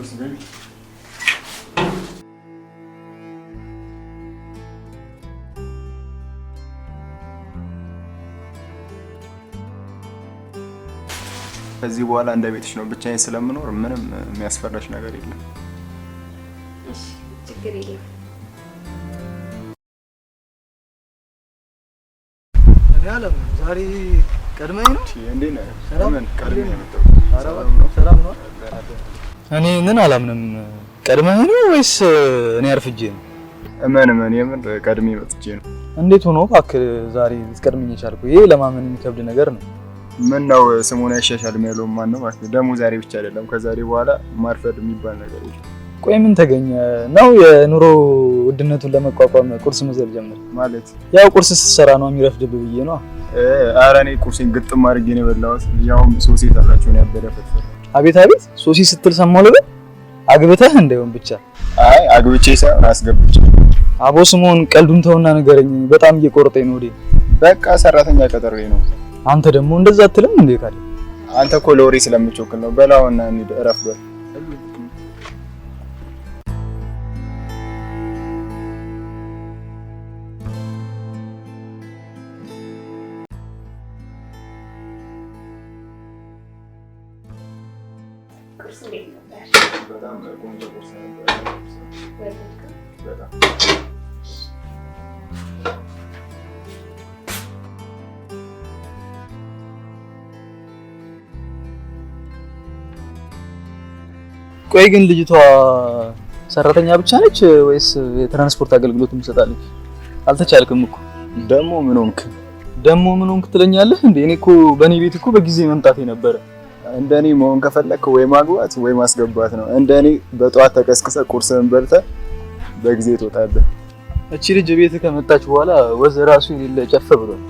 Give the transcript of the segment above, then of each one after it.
ሶሲ ቤቢ ከዚህ በኋላ እንደ ቤትሽ ነው። ብቻዬን ስለምኖር ምንም የሚያስፈራሽ ነገር የለም። እሺ ችግር የለም። ያለም ዛሬ ቀድመኝ ነው እንዴ? ነው ሰላም ቀድመኝ ነው። ሰላም ነው። እኔ ምን አላምንም። ቀድመህ ነው ወይስ እኔ አርፍጄ ነው? እመን የምር ቀድሜ መጥቼ ነው። እንዴት ሆኖ እባክህ ዛሬ ልትቀድመኝ የቻልኩ? ይሄ ለማመን የሚከብድ ነገር ነው። ምን ነው ስሙን አይሻሻል የሚለው ማን ነው ማለት ነው? ደግሞ ዛሬ ብቻ አይደለም ከዛሬ በኋላ ማርፈድ የሚባል ነገር የለም። ቆይ ምን ተገኘ ነው? የኑሮ ውድነቱን ለመቋቋም ቁርስ መዘል ጀመር ማለት? ያው ቁርስ ስትሰራ ነው የሚረፍድብህ ብዬ ነው። ኧረ እኔ ቁርሴን ግጥም አድርጌ ነው የበላሁት። ያውም ሶሲ የጠራችውን ያበደ ፍርፍር። አቤት አቤት! ሶሲ ስትል ሰማሁ ልበል? አግብተህ እንደውም ብቻ? አይ አግብቼ ሳይሆን አስገብቼ። አቦ ስሞን ቀልዱን ተውና ንገረኝ። በጣም እየቆረጠኝ ነው ወዴ። በቃ ሰራተኛ ቀጠሬ ነው። አንተ ደግሞ እንደዛ አትልም እንዴ? ካለ አንተ እኮ ለወሬ ስለምቾክል ነው። በላውና እንሂድ። እረፍዷል። ቁርስ እንዴት ነበር? በጣም ቆንጆ ቁርስ ነበር። በጣም ቆይ ግን ልጅቷ ሰራተኛ ብቻ ነች ወይስ የትራንስፖርት አገልግሎት ትሰጣለች? አልተቻልክም እኮ። ደግሞ ምን ሆንክ ትለኛለህ እንዴ? እኔ እኮ በኔ ቤት እኮ በጊዜ መምጣት የነበረ። እንደኔ መሆን ከፈለክ ወይ ማግባት ወይ ማስገባት ነው። እንደኔ በጠዋት ተቀስቅሰ ቁርስን በልተ በጊዜ ትወጣለህ። እቺ ልጅ ቤት ከመጣች በኋላ ወዝ ራሱ የሌለ ጨፍ ብሏል።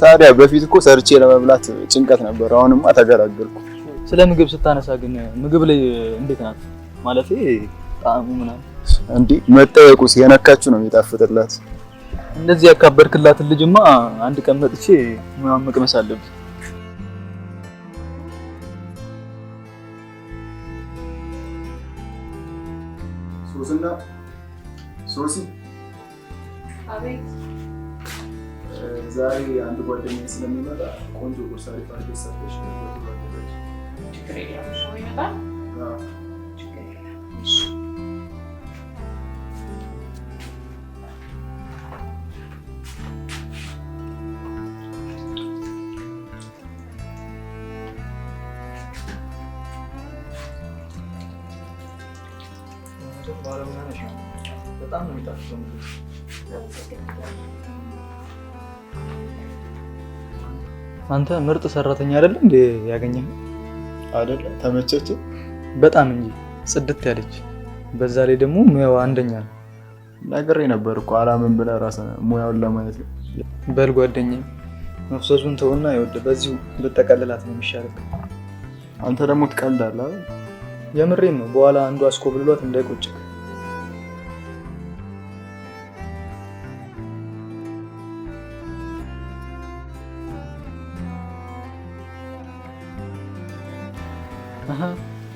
ታዲያ በፊት እኮ ሰርቼ ለመብላት ጭንቀት ነበር። አሁንማ ተገላገልኩ። ስለ ምግብ ስታነሳ ግን ምግብ ላይ እንዴት ናት? ማለቴ ጣዕሙ ምናምን እንዴ መጠየቁስ የነካችሁ ነው የሚጣፍጥላት። እንደዚህ ያካበርክላትን ልጅማ አንድ ቀን መጥቼ መቅመስ አለብኝ። ሶስና ሶሲ አቤት። ዛሬ አንድ ጓደኛዬ ስለሚመጣ ቆንጆ ቁርስ አሪፍ አድርገሽ ሰርተሽ ችግር የለም። እሺ ይመጣል። ችግር የለም። እሺ በጣም ነው የሚጣፍጠው። አንተ ምርጥ ሰራተኛ አይደል እንዴ ያገኘህ? አይደለ? ተመቸች በጣም እንጂ ጽድት ያለች፣ በዛ ላይ ደግሞ ሙያው አንደኛ ነው። ነግሬ ነበር እኮ አላምን ብለህ ራስህ ሙያውን ለማየት ነው። በል ጓደኛዬ መፍሰሱን ተውና ይወድ በዚሁ ብጠቀልላት ነው የሚሻለው። አንተ ደግሞ ትቀልዳለህ አይደል? የምሬን ነው። በኋላ አንዱ አስኮብልሏት እንዳይቆጭክ።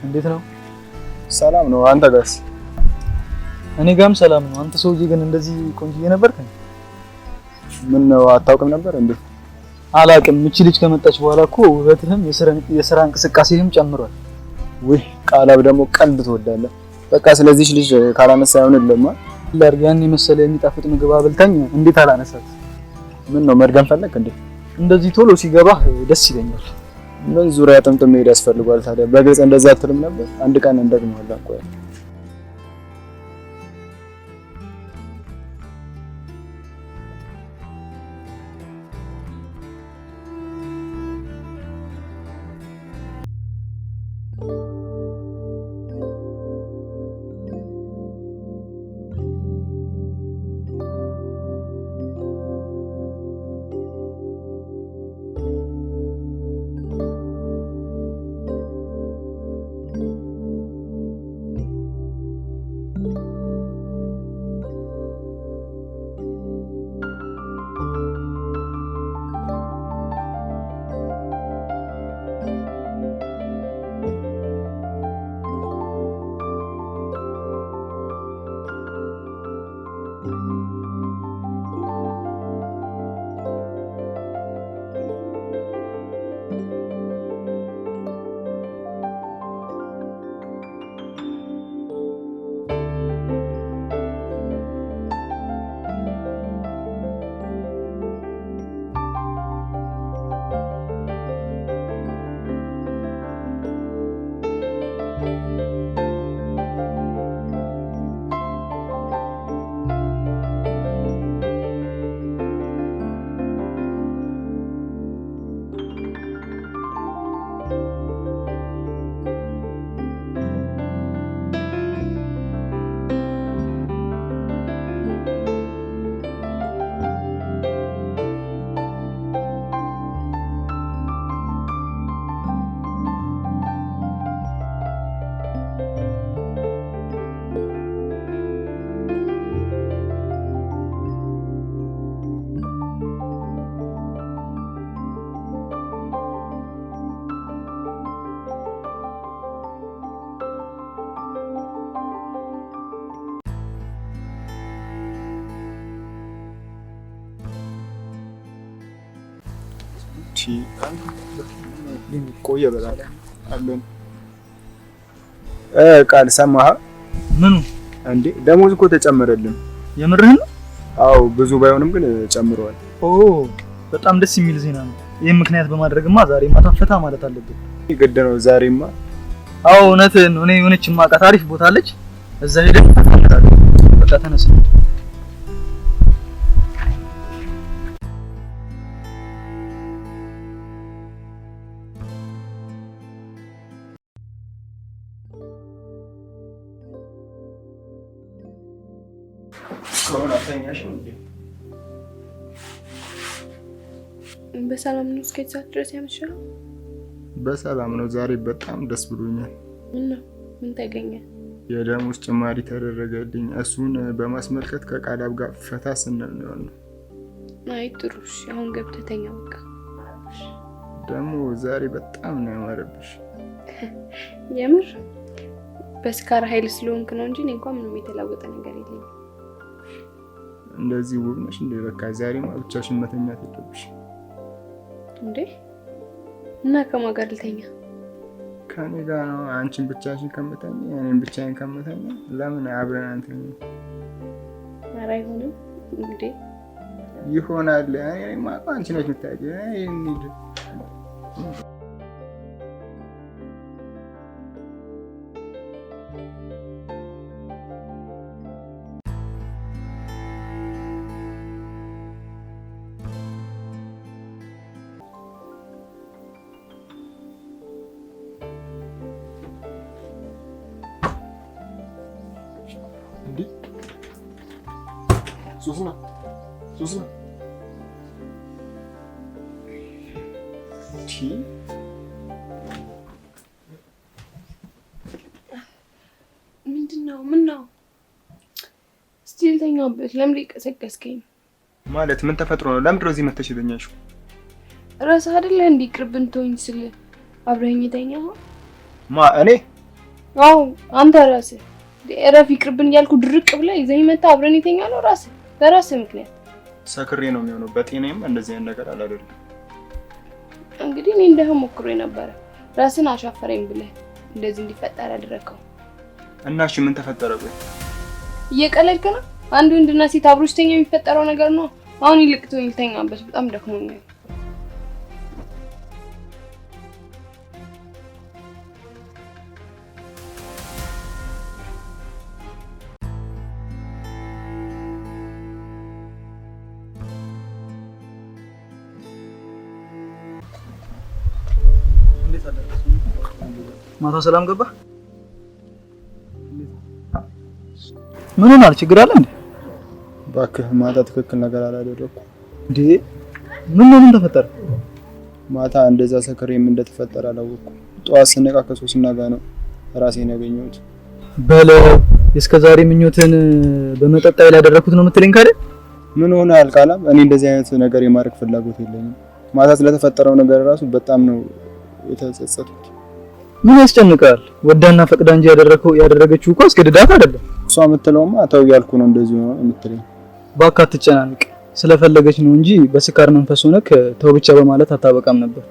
እንዴት ነው? ሰላም ነው። አንተ ጋርስ? እኔ ጋርም ሰላም ነው። አንተ ሰውዬ ግን እንደዚህ ቆንጆዬ ነበርክ? ምን ነው አታውቅም ነበር እንዴ? አላውቅም። እቺ ልጅ ከመጣች በኋላ እኮ ውበትህም የሥራ እንቅስቃሴህም ጨምሯል። ወይ ቃላብ ደግሞ ቀልድ ትወዳለህ። በቃ ስለዚህ ልጅ ካላነሳ አይሆንልህም። ላርግ ያን የመሰለ የሚጣፍጥ ምግብ አብልታኝ እንዴት አላነሳት? ምን ነው መድገም ፈለክ እንዴ? እንደዚህ ቶሎ ሲገባህ ደስ ይለኛል። ምን ዙሪያ ጥምጥም መሄድ ያስፈልጋል ታዲያ? በግልጽ እንደዛ አትልም ነበር? አንድ ቀን እንደግመዋለን። ቆይ ቆየ በጣም አለን ቃል ሰማህ? ምኑ እንዴ ደሞዝ እኮ ተጨመረልን። የምርህን? አዎ ብዙ ባይሆንም ግን ጨምረዋል። ኦ በጣም ደስ የሚል ዜና ነው። ይሄን ምክንያት በማድረግማ ዛሬ ማታ ፈታ ማለት አለብን። ግድ ነው ዛሬማ። አዎ እውነትህን ነው። እኔ የሆነች ማቃት አሪፍ ቦታ አለች፣ እዛ ሄደን እንፈልጋለን። በቃ ተነስ። በሰላም ነው እስከ ሰዓት ድረስ ያመሸው? በሰላም ነው። ዛሬ በጣም ደስ ብሎኛል። ምን ተገኘ? የደሞዝ ጭማሪ ተደረገልኝ። እሱን በማስመልከት ከቃላብ ጋር ፈታ ስንል ነው። አይ ጥሩ። እሺ አሁን ገብተህ ተኛ በቃ። ደግሞ ዛሬ በጣም ነው ያማረብሽ። የምር በስካር ኃይል ስለሆንክ ነው እንጂ እኔ እንኳን ምንም የተለወጠ ነገር የለኝም። እንደዚህ ውብ ነሽ እንዴ? በቃ ዛሬማ ብቻሽን መተኛት የለብሽ እንዴ? እና ከማን ጋር ልተኛ? ከኔ ጋር ነው። አንቺን ብቻሽን ከምተኛ እኔን ብቻዬን ከምተኛ ለምን አብረን አንተኛ? ኧረ አይሆንም እንዴ? ይሆናል። እኔማ አንቺ ነሽ የምታውቂው። እንሂድ። ሱስና ምንድነው? ምን ነው? እስቲ ልተኛበት። ለምን ቀሰቀስከኝ? ማለት ምን ተፈጥሮ ነው? ለምን እዚህ መተሽ የተኛሽው? ራስህ አይደለ እንዴ ቅርብን ተወኝ ስል አብረኸኝ የተኛው? እኔ? አዎ አንተ ራስህ። እረፍ ይቅርብን እያልኩ ድርቅ ብለህ ይዘኝ መጣ። አብረን የተኛው ራስህ በራስህ ምክንያት። ሰክሬ ነው የሚሆነው። በጤናዬም እንደዚህ አይነት ነገር አላደርግም። እንግዲህ እኔ እንደህም ሞክሮ የነበረ ራስን አሻፈረኝ ብለህ እንደዚህ እንዲፈጠር ያደረከው እና እሺ ምን ተፈጠረ? ቆይ እየቀለድክ ነው? አንድ ወንድና ሴት አብሮ ሲተኛ የሚፈጠረው ነገር ነው። አሁን ይልቅ ተወኝ ልተኛበት። በጣም ደክሞኛል። ማታ ሰላም ገባ? ምን ሆናል? ችግር አለ እንዴ? እባክህ ማታ ትክክል ነገር አላደረኩም እንዴ። ምን ተፈጠረ? ማታ እንደዛ ሰክሬም እንደተፈጠረ አላወኩም። ጠዋት ስነቃ ከሶስና ጋር ነው ራሴን ያገኘሁት። በለው እስከዛሬ ምኞትን በመጠጥ ላይ ያደረኩት ነው የምትለኝ ካለ? ምን ሆነ አልቃላም። እኔ እንደዚህ አይነት ነገር የማድረግ ፍላጎት የለኝም። ማታ ስለተፈጠረው ነገር ራሱ በጣም ነው የተጸጸትኩት። ምን ያስጨንቃል? ወዳና ፈቅዳ እንጂ ያደረገችው እኮ አስገድዳት አይደለም። እሷ የምትለውማ ተው ያልኩ ነው እንደዚህ ነው የምትለኝ። እባክህ አትጨናነቅ። ስለፈለገች ነው እንጂ በስካር መንፈስ ሆነክ ተው ብቻ በማለት አታበቃም ነበር።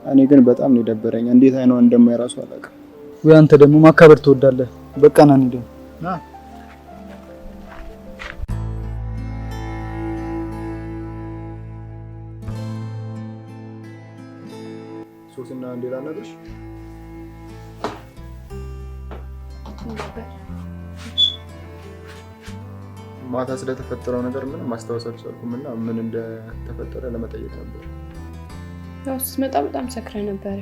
እኔ ግን በጣም ነው የደበረኝ። እንዴት አይኗን እንደማይራሱ አላውቅም። ወይ አንተ ደግሞ ማካበር ትወዳለህ። በቃ ና እንሂድ። ና ሶስና እንዴላ ነገርሽ ማታ ስለተፈጠረው ነገር ምንም ማስታወስ አልቻልኩም እና ምን እንደተፈጠረ ለመጠየቅ ነበር። ያው ስትመጣ በጣም ሰክረ ነበረ።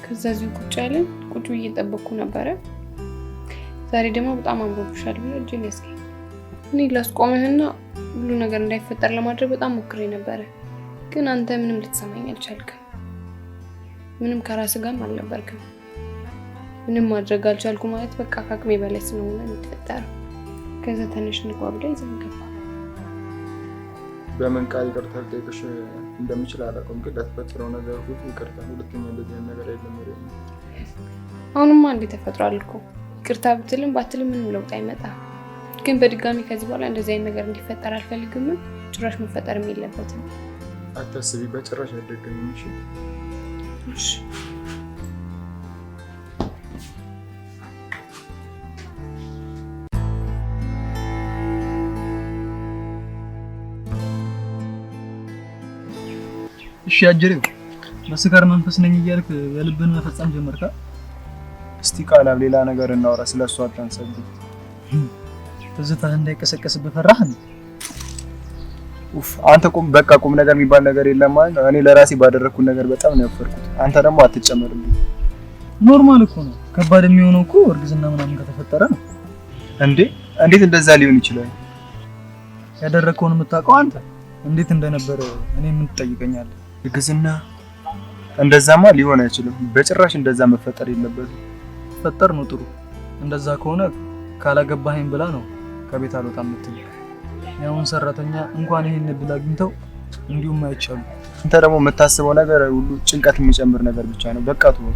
ከዛ እዚሁ ቁጭ ያለን ቁጭ ብዬ እየጠበቅኩ ነበረ። ዛሬ ደግሞ በጣም አምሮብሻል ብሎ እጄን ያስገኝ። እኔ ላስቆምህና ሁሉ ነገር እንዳይፈጠር ለማድረግ በጣም ሞክሬ ነበረ፣ ግን አንተ ምንም ልትሰማኝ አልቻልክም። ምንም ከራስህ ጋርም አልነበርክም። ምንም ማድረግ አልቻልኩ ማለት በቃ ከአቅሜ በላይ ስለሆነ የተፈጠረው። ከዛ ተነሽ እንግባ ብለህ ይዘን ገባ። በምን ቃል ይቅርታ ልጠይቅሽ እንደምችል አላውቅም፣ ግን ለተፈጠረው ነገር ሁሉ ይቅርታ። ሁለተኛ እንደዚህ አይነት ነገር አይደለም። አሁንማ እንዴ ተፈጥሯል እኮ ይቅርታ ብትልም ባትልም ምንም ለውጥ አይመጣም። ግን በድጋሚ ከዚህ በኋላ እንደዚህ አይነት ነገር እንዲፈጠር አልፈልግም። ጭራሽ መፈጠርም የለበትም። አታስቢ፣ በጭራሽ አይደገምም። እሺ እሺ። እሺ አጀሬው በስካር መንፈስ ነኝ እያልክ የልብን መፈጸም ጀመርካ? እስቲ ቃላም ሌላ ነገር እናወራ፣ ስለሷ አታንሰብ። ትዝታህ እንዳይቀሰቀስብህ ፈራህ? ኡፍ አንተ በቃ ቁም ነገር የሚባል ነገር የለም ማለት ነው። እኔ ለራሴ ባደረኩት ነገር በጣም ነው ያፈርኩት። አንተ ደግሞ አትጨመርልኝ። ኖርማል እኮ ነው። ከባድ የሚሆነው እኮ እርግዝና ምናምን ከተፈጠረ ነው። እንዴት እንደዛ ሊሆን ይችላል? ያደረከውን የምታውቀው አንተ እንዴት እንደነበረ እኔ ምን ትጠይቀኛለህ? እርግዝና እንደዛማ ሊሆን አይችልም። በጭራሽ እንደዛ መፈጠር የለበትም። ፈጠር ነው ጥሩ። እንደዛ ከሆነ ካላገባኸኝ ብላ ነው ከቤት አልወጣም የምትል። ያውን ሰራተኛ እንኳን ይሄን እድል አግኝተው እንዲሁም አይቻሉ። አንተ ደግሞ የምታስበው ነገር ሁሉ ጭንቀት የሚጨምር ነገር ብቻ ነው። በቃ ተው።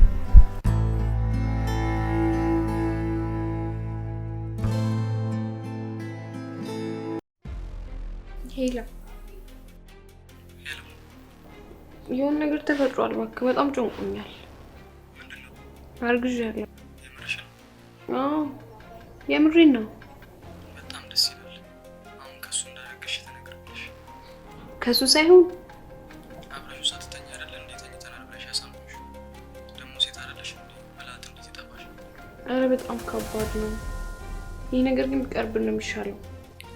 ሄሎ የሆነ ነገር ተፈጥሯል። እባክህ በጣም ጨንቆኛል። አርግዣለሁ። አዎ የምሬን ነው። በጣም ደስ ይላል። አሁን ከሱ እንዳረገሽ ተነግረሽ ከሱ ሳይሆን አብረሽ ሳትተኛ አይደል እንዴ ተኝተናል ብለሽ ያሳምሽ። ደግሞ ሴት አይደለሽ እንዴ በላት እንዴት ይጠፋሽ? አረ በጣም ከባድ ነው ይሄ ነገር፣ ግን ቢቀርብ ነው የሚሻለው።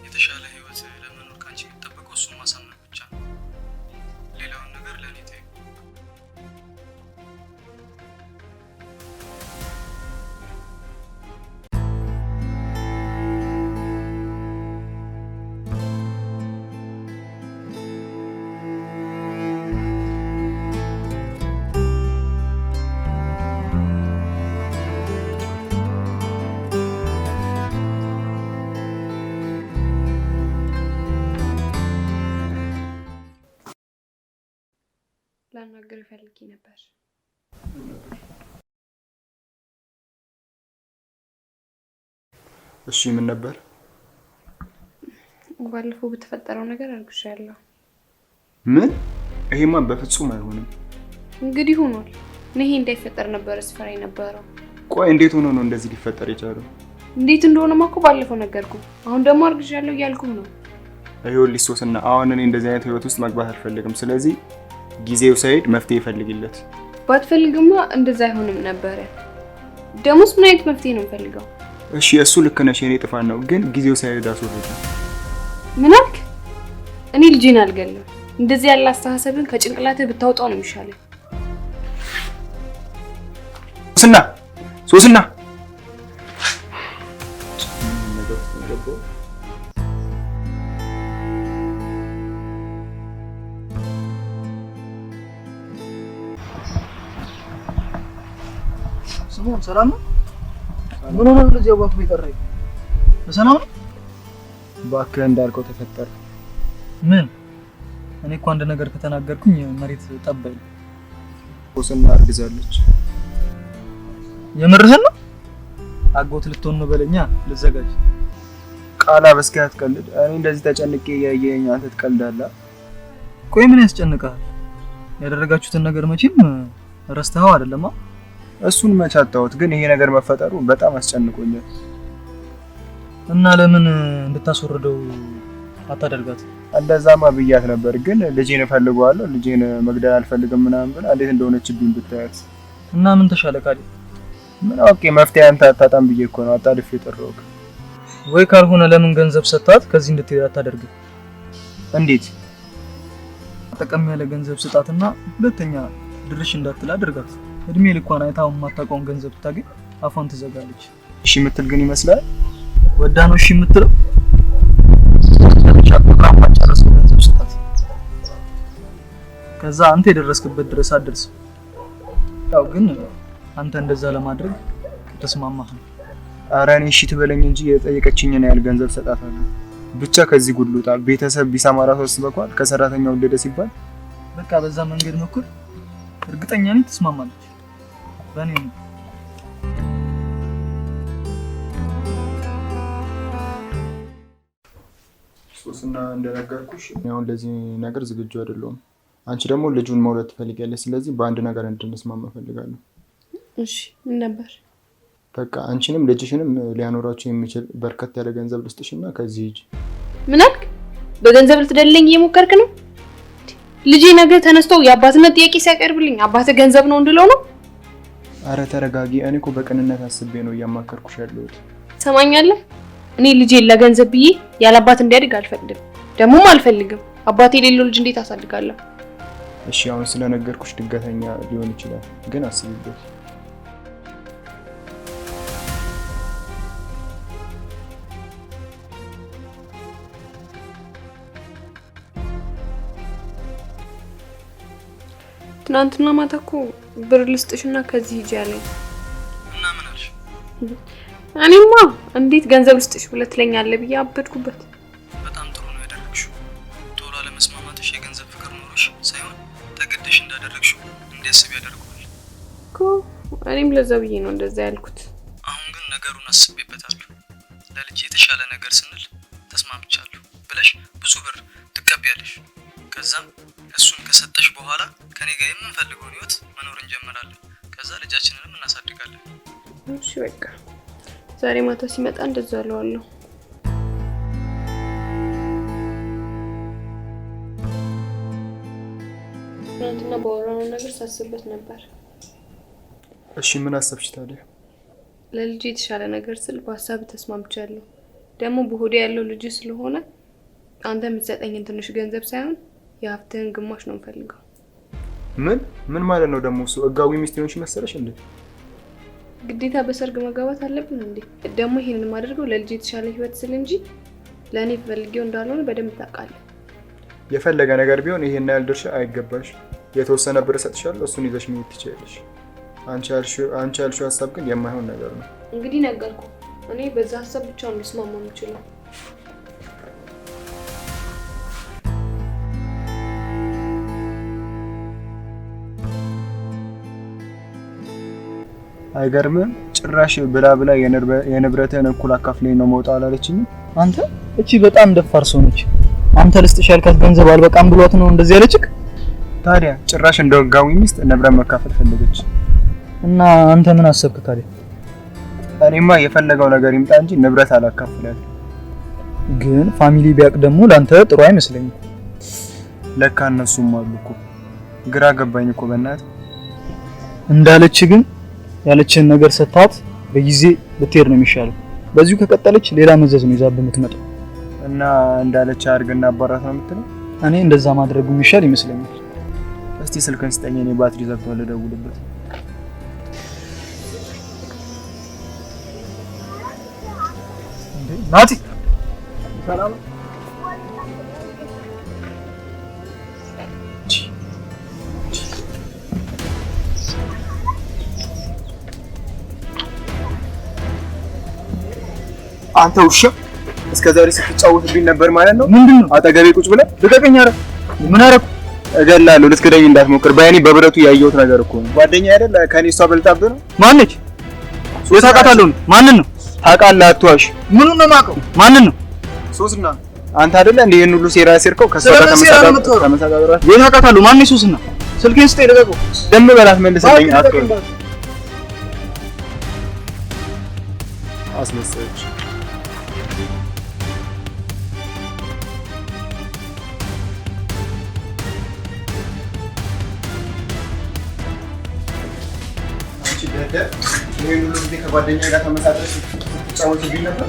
የተሻለ ህይወት ለመኖር ካንቺ የሚጠበቀው እሱን ማሳመን ብቻ ነው። ሌላውን ነገር ለኔ ተይው። ላናገር ፈልጌ ነበር። እሺ ምን ነበር? ባለፈው በተፈጠረው ነገር አርግሻለሁ። ምን? ይሄማ በፍጹም አይሆንም። እንግዲህ ሆኗል። ይሄ እንዳይፈጠር ነበር ስፈራ የነበረው። ቆይ እንዴት ሆኖ ነው እንደዚህ ሊፈጠር የቻለው? እንዴት እንደሆነማ እኮ ባለፈው ነገርኩ። አሁን ደግሞ አርግሻለሁ እያልኩ ነው። ይኸውልሽ ሶስና፣ አሁን እኔ እንደዚህ አይነት ህይወት ውስጥ መግባት አልፈልግም። ስለዚህ ጊዜው ሳይሄድ መፍትሄ ይፈልግለት። ባትፈልግማ እንደዛ አይሆንም ነበር። ደሞስ ምን አይነት መፍትሄ ነው የምፈልገው? እሺ እሱ ልክ ነሽ፣ የኔ ጥፋት ነው። ግን ጊዜው ሳይሄድ አስወርደ። ምን አልክ? እኔ ልጄን አልገለም። እንደዚህ ያለ አስተሳሰብን ከጭንቅላትህ ብታወጣው ነው የሚሻለው። ሶስና ስሙን ሰላም ነው? ምን ሆነ እንደዚህ አባቱ ቢጠራኝ? በሰላም ነው? እባክህ እንዳልከው ተፈጠረ። ምን? እኔ እኮ አንድ ነገር ከተናገርኩኝ መሬት ጠባይ። ሶስና አርግዛለች። የምርህን ነው? አጎት ልትሆን ነው በለኛ። ልዘጋጅ። ቃላ በስኪ አትቀልድ። እኔ እንደዚህ ተጨንቄ ያየኝ አንተ ትቀልዳለህ? ቆይ ምን ያስጨንቃል? ያደረጋችሁትን ነገር መቼም ረስተኸው አይደለማ? እሱን መቻታውት ግን ይሄ ነገር መፈጠሩ በጣም አስጨንቆኛል። እና ለምን እንድታስወርደው አታደርጋት? እንደዛማ ብያት ነበር፣ ግን ልጄን እፈልገዋለሁ፣ ልጄን መግደል አልፈልግም ምናምን ብላ እንዴት እንደሆነችብኝ ብታያት። እና ምን ተሻለ ካዲ? ምን ኦኬ መፍትሄ አንተ አታጣም ብዬ እኮ ነው አጣድፌ የጠራሁት። ወይ ካልሆነ ለምን ገንዘብ ሰጣት ከዚህ እንድትሄድ አታደርግም? እንዴት? ጠቀም ያለ ገንዘብ ስጣትና ሁለተኛ ድርሽ እንዳትል አድርጋት። እድሜ ልኳን አይታው የማታውቀውን ገንዘብ ታገኝ አፏን ትዘጋለች። እሺ የምትል ግን ይመስላል። ወዳ ነው እሺ የምትለው? ጨርስ ገንዘብ ስጣት። ከዛ አንተ የደረስክበት ድረስ አድርስ። ያው ግን አንተ እንደዛ ለማድረግ ተስማማህ ነው? ኧረ እኔ እሺ ትበለኝ እንጂ የጠየቀችኝን ያህል ገንዘብ ሰጣታለሁ። ብቻ ከዚህ ጉድሉታ ቤተሰብ ቢሰማ ራሱ አስበኳል። ከሰራተኛው ወደደ ሲባል በቃ በዛ መንገድ መኩር። እርግጠኛ ነኝ ትስማማለች። በእኔ ነው። ሶስና እንደነገርኩሽ አሁን ለዚህ ነገር ዝግጁ አይደለሁም። አንቺ ደግሞ ልጁን መውለድ ትፈልጊያለሽ። ስለዚህ በአንድ ነገር እንድንስማማ እፈልጋለሁ። እሺ ምን ነበር? በቃ አንቺንም ልጅሽንም ሊያኖራችሁ የሚችል በርከት ያለ ገንዘብ ልስጥሽና ከዚህ ሂጂ። ምን አልክ? በገንዘብ ልትደልለኝ እየሞከርክ ነው? ልጄ ነገ ተነስቶ የአባትነት ጥያቄ ሲያቀርብልኝ አባተ ገንዘብ ነው እንድለው ነው? አረ ተረጋጊ። እኔ እኮ በቅንነት አስቤ ነው እያማከርኩሽ ያለሁት። ሰማኛለህ? እኔ ልጄን ለገንዘብ ብዬ ያለ አባት እንዲያድግ አልፈቅድም። ደግሞም አልፈልግም። አባቴ የሌለው ልጅ እንዴት አሳድጋለሁ? እሺ አሁን ስለነገርኩሽ ድንገተኛ ሊሆን ይችላል፣ ግን አስቢበት። ትናንትና ማታ እኮ ብር ልስጥሽና ከዚህ ሂጂ አለኝ። እና ምን አልሽ? እኔማ እንዴት ገንዘብ ልስጥሽ ብለህ ትለኛለህ ብዬ አበድኩበት። በጣም ጥሩ ነው ያደረግሽው። ቶሎ ለመስማማትሽ የገንዘብ ፍቅር ኖሮሽ ሳይሆን ተገደሽ እንዳደረግሽው እንዲያስብ ያደርገዋል እኮ። እኔም ለዛ ብዬ ነው እንደዛ ያልኩት። አሁን ግን ነገሩን አስቤበታለሁ። ለልጅ የተሻለ ነገር ስንል ተስማምቻለሁ ብለሽ ብዙ ብር ትቀበያለሽ። ከዛም እሱን ከሰጠሽ በኋላ ከኔ ጋር የምንፈልገውን ህይወት መኖር እንጀምራለን። ከዛ ልጃችንንም እናሳድጋለን። እሺ በቃ ዛሬ ማታ ሲመጣ እንደዛ አለዋለሁ። ትናንትና ባወራነው ነገር ሳስብበት ነበር። እሺ ምን አሰብሽ ታዲያ? ለልጅ የተሻለ ነገር ስል በሀሳብ ተስማምቻለሁ። ደግሞ በሆዴ ያለው ልጅ ስለሆነ አንተ የምትሰጠኝን ትንሽ ገንዘብ ሳይሆን የሀብትህን ግማሽ ነው የምፈልገው። ምን ማለት ነው ደግሞ? እሱ ህጋዊ ሚስት ሆነሽ መሰለሽ እንዴ? ግዴታ በሰርግ መጋባት አለብን እንዴ? ደግሞ ይሄንን የማደርገው ለልጅ የተሻለ ህይወት ስል እንጂ ለእኔ ፈልጌው እንዳልሆነ በደንብ ታውቃለህ። የፈለገ ነገር ቢሆን ይሄን ያህል ድርሻ አይገባሽ። የተወሰነ ብር እሰጥሻለሁ፣ እሱን ይዘሽ መሄድ ትችያለሽ። አንቺ ያልሽው ሀሳብ ግን የማይሆን ነገር ነው። እንግዲህ ነገርኩ። እኔ በዛ ሀሳብ ብቻ ነው ልስማማ የምችለው። አይገርምም? ጭራሽ ብላ የንብረትህን እኩል አካፍለኝ ነው መውጣት አላለችኝም። አንተ እቺ በጣም ደፋር ሰው ነች። አንተ ልስጥሽ ያልካት ገንዘብ አልበቃም ብሏት ነው እንደዚህ ያለችክ? ታዲያ ጭራሽ እንደ ህጋዊ ሚስት ንብረት መካፈል ፈለገች። እና አንተ ምን አሰብክ ታዲያ? እኔማ የፈለገው ነገር ይምጣ እንጂ ንብረት አላካፍላት። ግን ፋሚሊ ቢያቅ ደግሞ ላንተ ጥሩ አይመስለኝም። ለካ እነሱም አሉ እኮ። ግራ ገባኝ እኮ በእናትህ። እንዳለች ግን ያለችን ነገር ሰጣት በጊዜ ብትሄድ ነው የሚሻለው። በዚሁ ከቀጠለች ሌላ መዘዝ ነው ይዛብ የምትመጣው። እና እንዳለች አድርግና አባራት ነው የምትለው? እኔ እንደዛ ማድረጉ የሚሻል ይመስለኛል። እስቲ ስልክን ስጠኝ፣ እኔ ባትሪ ዘግቷል፣ ልደውልበት። ናቲ ሰላም አንተ ውሻ እስከዛሬ ስትጫወትብኝ ነበር ማለት ነው? ምንድነው? አጠገቤ ቁጭ ብለህ ልቀቀኝ። አረ ምን አደረኩ? እገላለሁ። ልትክደኝ እንዳትሞክር። በእኔ በብረቱ ያየሁት ነገር እኮ ነው። ጓደኛዬ አይደል? ከኔ እሷ በልጣብህ ነው። ማነች? ታውቃታለሁ። ማንን ነው? ታውቃለህ? አትዋሽ። ምኑን ነው የማውቀው? ማንን ነው? ሶስና አንተ አይደለ እንዴ ይሄን ሁሉ ሴራ ያስርከው? ከሷ ጋር ተመሳጣጣ የት አውቃታለሁ? ማን ነው ሶስና? ስልኬን ስጠኝ ልቀቁ። ደም በላት መልሰልኝ። አስመሰለች። ይሄን ሁሉ ጊዜ ከጓደኛ ጋር ተመሳጥረሽ ስትጫወችብኝ ነበር።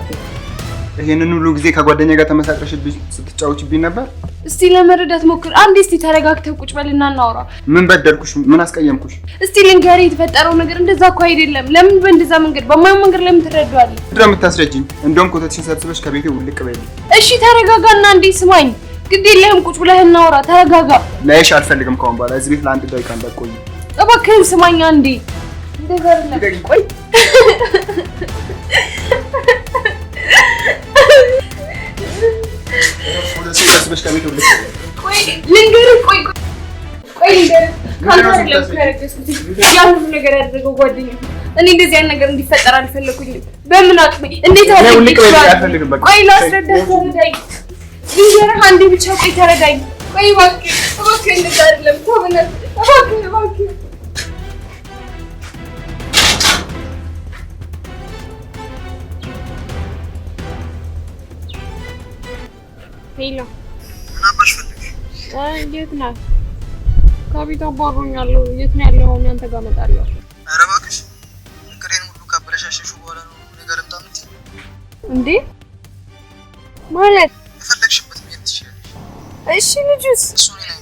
ይሄንን ሁሉ ጊዜ ከጓደኛ ጋር ተመሳጥረሽ ስትጫወችብኝ ነበር። እስቲ ለመረዳት ሞክር። አንዴ እስቲ ተረጋግተህ ቁጭ በልና እናውራ። ምን በደልኩሽ? ምን አስቀየምኩሽ? እስቲ ልንገርህ፣ የተፈጠረው ነገር እንደዛ እኮ አይደለም። ለምን በእንደዛ መንገድ በማይሆን መንገድ ለምን ትረዳዋለህ? ምንድን ነው የምታስረጂኝ? እንደውም ኮተትሽን ሰብስበሽ ከቤቴ ውልቅ በይልኝ። እሺ ተረጋጋና እንዴ ስማኝ። ግድ የለህም ቁጭ ብለህ እናውራ። ተረጋጋ። ላይሽ አልፈልግም። ከአሁን በኋላ እዚህ ቤት ለአንድ ደቂቃ እንዳትቆይ እባክህን ስማኝ አንዴ። እንደዛ አይደለም። ቆይ ልንገርህ። ቆይ ልንገርህ። ካንተ አይደለም ከረገስኩት ያን ሁሉ ነገር ያደረገው ጓደኛዬ። እኔ እንደዚህ አይነት ነገር እንዲፈጠር አልፈለኩኝም። በምን አቅሜ እንዴት አልፈልግም። ቆይ ላስረዳህ፣ ተረዳኝ። ልንገርህ አንዴ ብቻ ቆይ ተረዳኝ። ቆይ እባክህ እንደዛ አይደለም። ተበላት እባክህ ሄሎ ምን አባሽ ፈልግሽ? የት ነህ? ከቤት አባሮኛለሁ። የት ነው ያለው? አሁን አንተ ጋር እመጣለሁ። ኧረ እባክሽ ምክሬን ሁሉ ካበለሻሸሽው በኋላ ነው እኔ ጋር ልምጣ የምትይኝ? እንዴ ማለት የፈለግሽበት መሄድ ትችያለሽ። እሺ ልጁስ? እሱ እኔን